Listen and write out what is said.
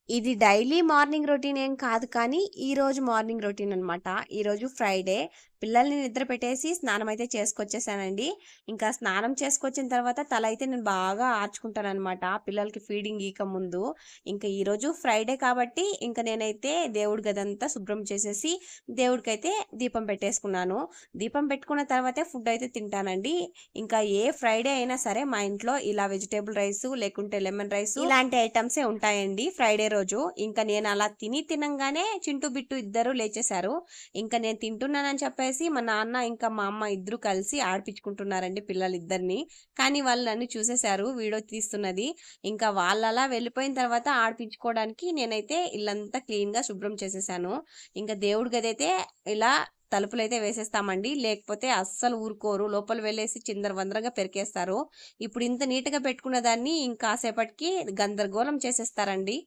ఇది daily morning routine ఏం కాదు కానీ, ఈరోజు మార్నింగ్ రొటీన్ అనమాట. ఈరోజు ఫ్రైడే. పిల్లల్ని నిద్ర పెట్టేసి స్నానం అయితే చేసుకొచ్చేసానండి. ఇంకా స్నానం చేసుకొచ్చిన తర్వాత తల అయితే నేను బాగా ఆర్చుకుంటాననమాట. పిల్లలకి ఫీడింగ్ ఇయ్యక ముందు. ఇంకా ఈరోజు ఫ్రైడే కాబట్టి ఇంక నేనైతే దేవుడి గదంతా శుభ్రం చేసేసి, దేవుడికైతే దీపం పెట్టేసుకున్నాను. దీపం పెట్టుకున్న తర్వాతే ఫుడ్ అయితే తింటానండి. ఇంకా ఏ ఫ్రైడే అయినా సరే మా ఇంట్లో ఇలా వెజిటేబుల్ రైసు, లేకుంటే లెమన్ రైసు ఇలాంటి ఐటమ్సే ఉంటాయండి ఫ్రైడే రోజు. ఇంకా నేను అలా తినంగానే చింటూ, బిట్టు ఇద్దరు లేచేశారు. ఇంకా నేను తింటున్నానని చెప్పేసి మా నాన్న ఇంకా మా అమ్మ ఇద్దరు కలిసి ఆడిపించుకుంటున్నారండి పిల్లలిద్దరిని. కానీ వాళ్ళు నన్ను చూసేశారు వీడియో తీస్తున్నది. ఇంకా వాళ్ళలా వెళ్ళిపోయిన తర్వాత ఆడిపించుకోవడానికి నేనైతే ఇల్లంతా క్లీన్‌గా శుభ్రం చేసేసాను. ఇంకా దేవుడి గదైతే ఇలా తలుపులైతే వేసేస్తామండి. లేకపోతే అస్సలు ఊరుకోరు. లోపల వెళ్ళేసి చిందరవందరగా పెరికేస్తారు. ఇప్పుడు ఇంత నీట్‌గా పెట్టుకున్న దాన్ని ఇంకాసేపటికి గందరగోళం చేసేస్తారండి.